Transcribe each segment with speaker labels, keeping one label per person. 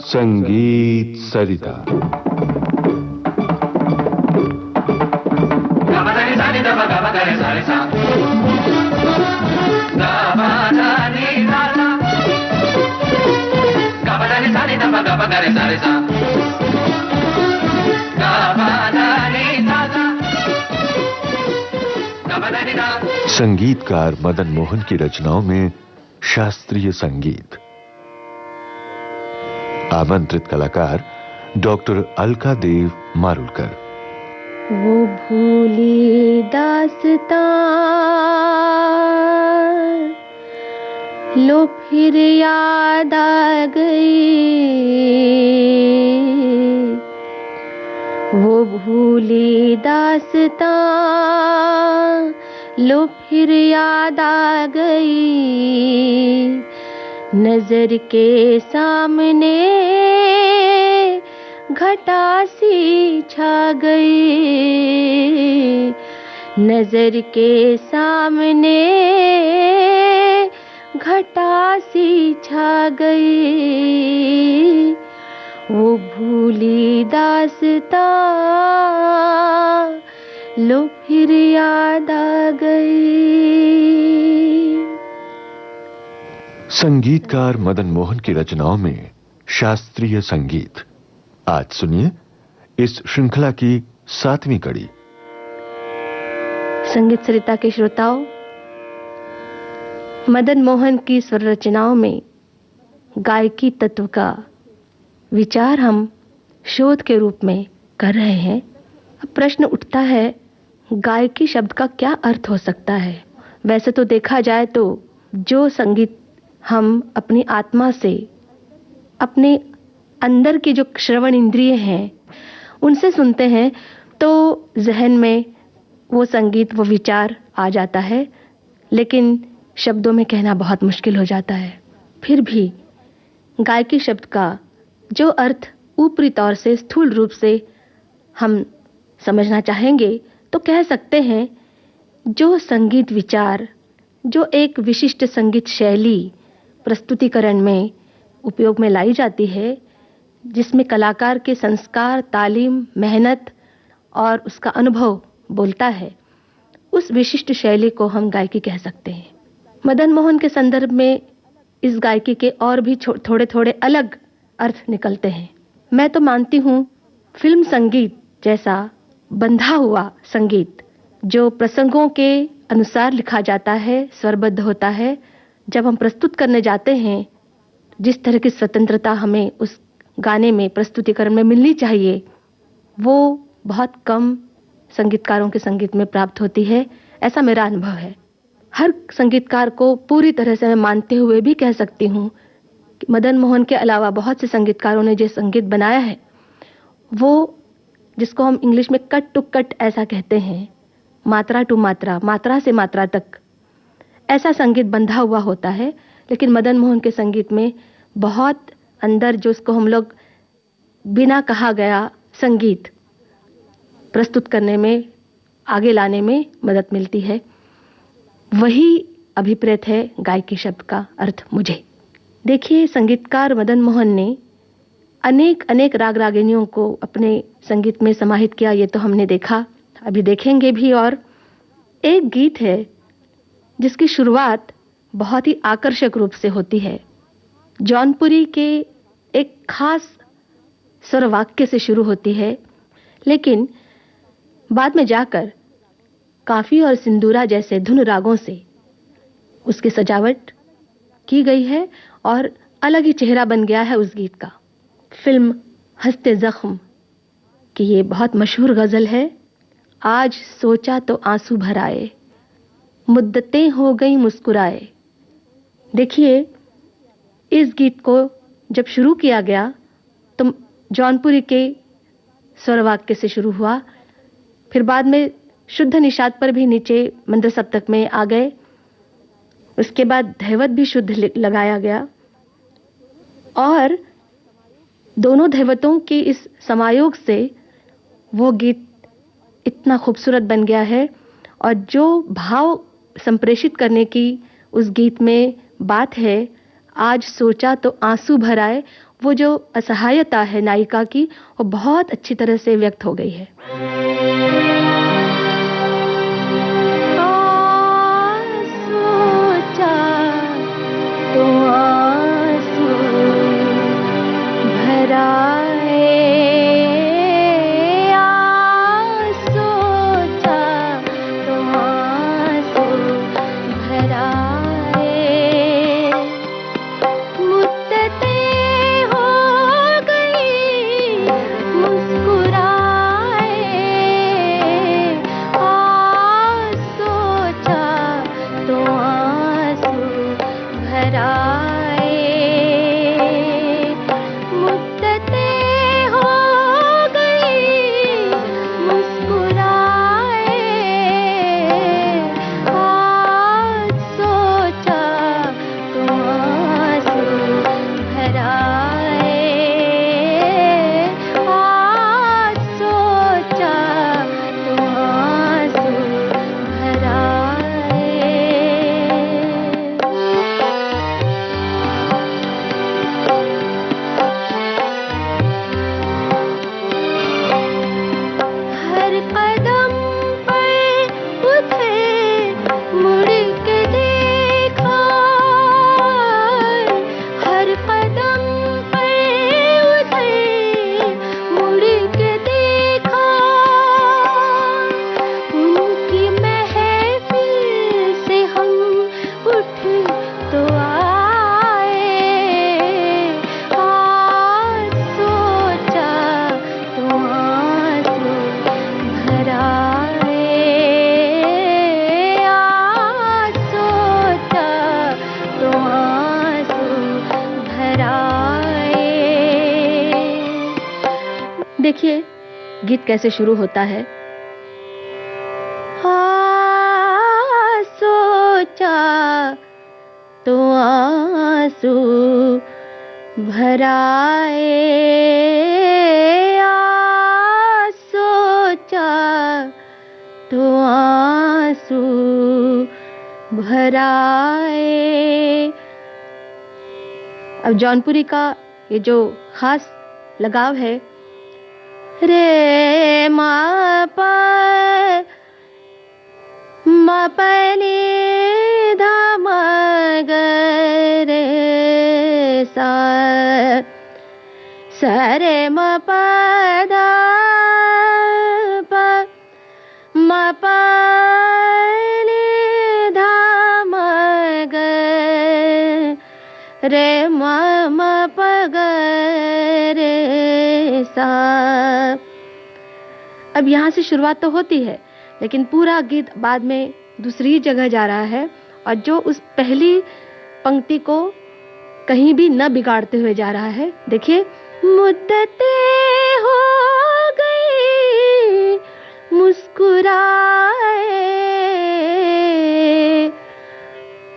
Speaker 1: संगीत सरिता। संगीतकार मदन मोहन की रचनाओं में शास्त्रीय संगीत। आमंत्रित कलाकार डॉक्टर अलका देव मारुलकर।
Speaker 2: वो भूली दास्तां लो फिर याद आ गई, वो भूली दास्तां लो फिर याद आ गई, नजर के सामने घटा सी छा गई, नजर के सामने घटा सी छा गई, वो भूली दास्तां लो फिर याद आ गई।
Speaker 1: संगीतकार मदन मोहन की रचनाओं में शास्त्रीय संगीत। आज सुनिए इस श्रृंखला की 7वीं कड़ी।
Speaker 2: संगीत सरिता के श्रोताओं, मदन मोहन की स्वर रचनाओं में गायकी तत्व का विचार हम शोध के रूप में कर रहे हैं। अब प्रश्न उठता है, गायकी शब्द का क्या अर्थ हो सकता है? वैसे तो देखा जाए तो जो संगीत हम अपनी आत्मा से, अपने अंदर की जो श्रवण इंद्रिय हैं उनसे सुनते हैं तो जहन में वो संगीत, वो विचार आ जाता है, लेकिन शब्दों में कहना बहुत मुश्किल हो जाता है। फिर भी गायकी शब्द का जो अर्थ ऊपरी तौर से, स्थूल रूप से हम समझना चाहेंगे तो कह सकते हैं, जो संगीत विचार, जो एक विशिष्ट संगीत शैली प्रस्तुतिकरण में उपयोग में लाई जाती है, जिसमें कलाकार के संस्कार, तालीम, मेहनत और उसका अनुभव बोलता है, उस विशिष्ट शैली को हम गायकी कह सकते हैं। मदन मोहन के संदर्भ में इस गायकी के और भी थोड़े थोड़े अलग अर्थ निकलते हैं। मैं तो मानती हूँ फिल्म संगीत जैसा बंधा हुआ संगीत, जो प्रसंगों के अनुसार लिखा जाता है, स्वरबद्ध होता है, जब हम प्रस्तुत करने जाते हैं, जिस तरह की स्वतंत्रता हमें उस गाने में, प्रस्तुतिकरण में मिलनी चाहिए, वो बहुत कम संगीतकारों के संगीत में प्राप्त होती है। ऐसा मेरा अनुभव है। हर संगीतकार को पूरी तरह से मैं मानते हुए भी कह सकती हूँ कि मदन मोहन के अलावा बहुत से संगीतकारों ने जो संगीत बनाया है, वो जिसको हम इंग्लिश में कट टू कट ऐसा कहते हैं, मात्रा टू मात्रा, मात्रा से मात्रा तक, ऐसा संगीत बंधा हुआ होता है। लेकिन मदन मोहन के संगीत में बहुत अंदर, जो उसको हम लोग बिना कहा गया संगीत प्रस्तुत करने में, आगे लाने में मदद मिलती है। वही अभिप्रेत है गायकी शब्द का अर्थ मुझे। देखिए, संगीतकार मदन मोहन ने अनेक अनेक राग रागिनियों को अपने संगीत में समाहित किया, ये तो हमने देखा, अभी देखेंगे भी। और एक गीत है जिसकी शुरुआत बहुत ही आकर्षक रूप से होती है। जौनपुरी के एक खास स्वर वाक्य से शुरू होती है, लेकिन बाद में जाकर काफी और सिंदूरा जैसे धुन रागों से उसकी सजावट की गई है और अलग ही चेहरा बन गया है उस गीत का। फिल्म हंसते जख्म की ये बहुत मशहूर गजल है, आज सोचा तो आंसू भर आए, मुद्दतें हो गई मुस्कुराए। देखिए, इस गीत को जब शुरू किया गया तो जौनपुरी के स्वर वाक्य से शुरू हुआ, फिर बाद में शुद्ध निषाद पर भी नीचे मंद्र सप्तक में आ गए, उसके बाद धैवत भी शुद्ध लगाया गया, और दोनों धैवतों के इस समायोग से वो गीत इतना खूबसूरत बन गया है। और जो भाव संप्रेषित करने की उस गीत में बात है, आज सोचा तो आंसू भर आए, वो जो असहायता है नायिका की, वो बहुत अच्छी तरह से व्यक्त हो गई है। सोचा तो आंसू भर आए, सोचा तो आंसू भर आए, मुद्दतें हो गई मुस्कुराए, सोचा तो आंसू भर आए, मुद्दतें हो गई मुस्कुराए, सोचा तो आंसू भर आए, सोचा तो आंसू भर आए। हर कदम पर उधर मुड़ के देखा, हर कदम पर उधर मुड़ के देखा, उनकी महफिल से हम उठ तो आए, सोचा तो आंसू भर आए, सोचा तो आंसू भर आए। देखिए गीत कैसे शुरू होता है। सोचा तो आंसू भर आए, सोचा तो आंसू भर आए। अब जौनपुरी का ये जो खास लगाव है, रे मा पा मा पा नी धा मा ग रे सा, सा रे मा पा धा पा मा पा नी धा मा ग रे मा मा पा ग रे सा। अब यहाँ से शुरुआत तो होती है, लेकिन पूरा गीत बाद में दूसरी जगह जा रहा है, और जो उस पहली पंक्ति को कहीं भी न बिगाड़ते हुए जा रहा है। देखिए, मुद्दतें हो गई मुस्कुराए,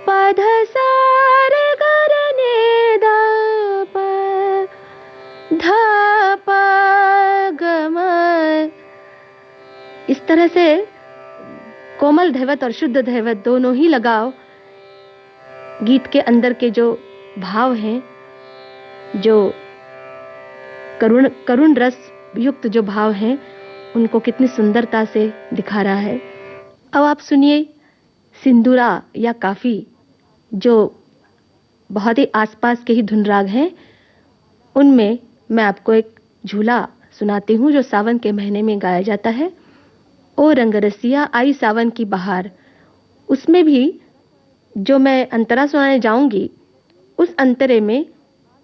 Speaker 2: पधसार गरने दा प धा प गम। इस तरह से कोमल धैवत और शुद्ध धैवत दोनों ही लगाव गीत के अंदर के जो भाव हैं, जो करुण रस युक्त जो भाव हैं, उनको कितनी सुंदरता से दिखा रहा है। अब आप सुनिए सिंदूरा या काफी, जो बहुत ही आसपास के ही धुन राग हैं। उनमें मैं आपको एक झूला सुनाती हूँ जो सावन के महीने में गाया जाता है। ओ रंगरसिया आई सावन की बहार, उसमें भी जो मैं अंतरा सुनाने जाऊंगी, उस अंतरे में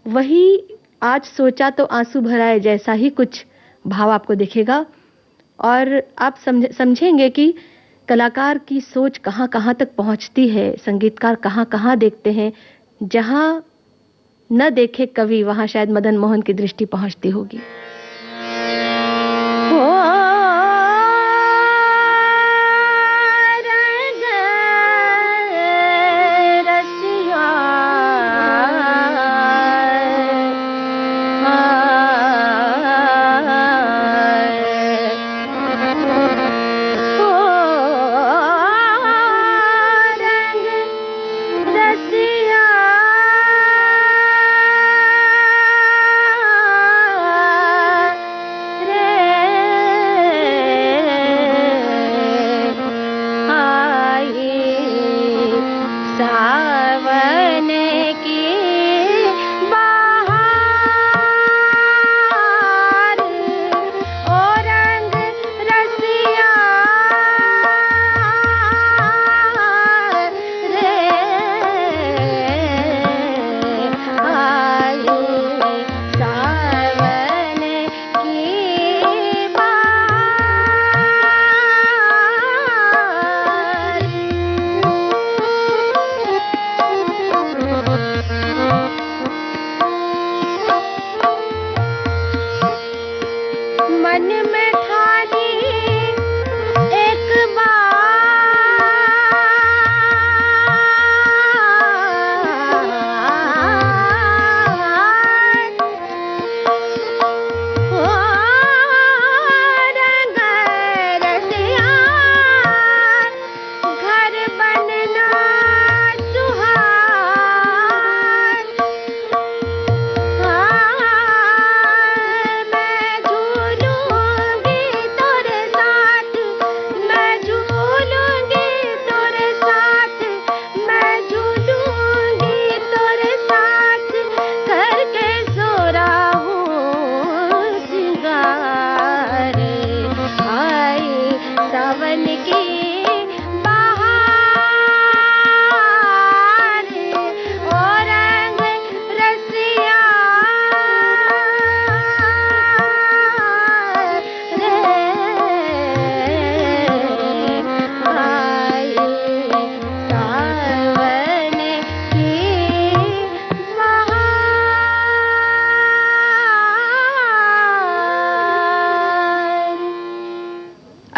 Speaker 2: वही आज सोचा तो आंसू भराए जैसा ही कुछ भाव आपको दिखेगा, और आप समझेंगे कि कलाकार की सोच कहाँ कहाँ तक पहुँचती है, संगीतकार कहाँ कहाँ देखते हैं। जहाँ न देखे कवि, वहाँ शायद मदन मोहन की दृष्टि पहुँचती होगी।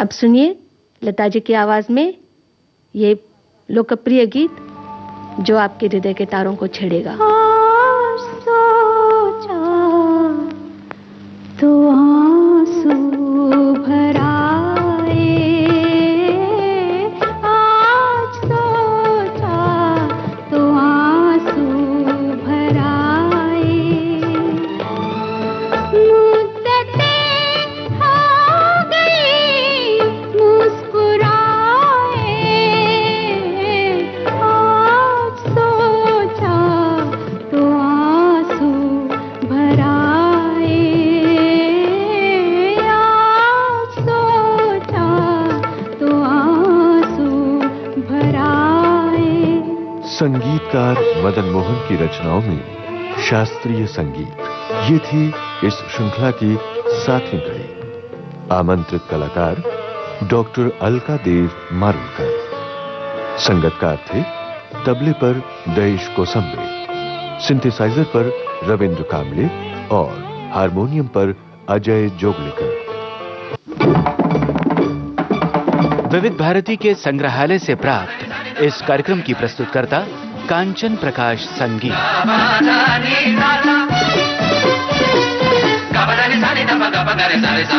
Speaker 2: अब सुनिए लता जी की आवाज में ये लोकप्रिय गीत जो आपके हृदय के तारों को छेड़ेगा। सोचा तो आंसू भर आए, आज सोचा तो आंसू भर आए, मुद्दतें हो गई मुस्कुराए, आज सोचा तो आंसू भर आए, आज सोचा तो आंसू भर आए।
Speaker 1: संगीतकार मदन मोहन की रचनाओं में शास्त्रीय संगीत, ये थी इस श्रृंखला की 7वीं कड़ी। आमंत्रित कलाकार डॉक्टर अलका देव मारुलकर, संगतकार थे तबले पर दयेश कोसंबे, सिंथेसाइजर पर रविंद्र कांबले और हारमोनियम पर अजय जोगलेकर।
Speaker 3: विविध भारती के संग्रहालय से प्राप्त इस कार्यक्रम की प्रस्तुतकर्ता कांचन प्रकाश संगीत।
Speaker 4: Gaba da ni sa ni da ba ga ba ga re sa re sa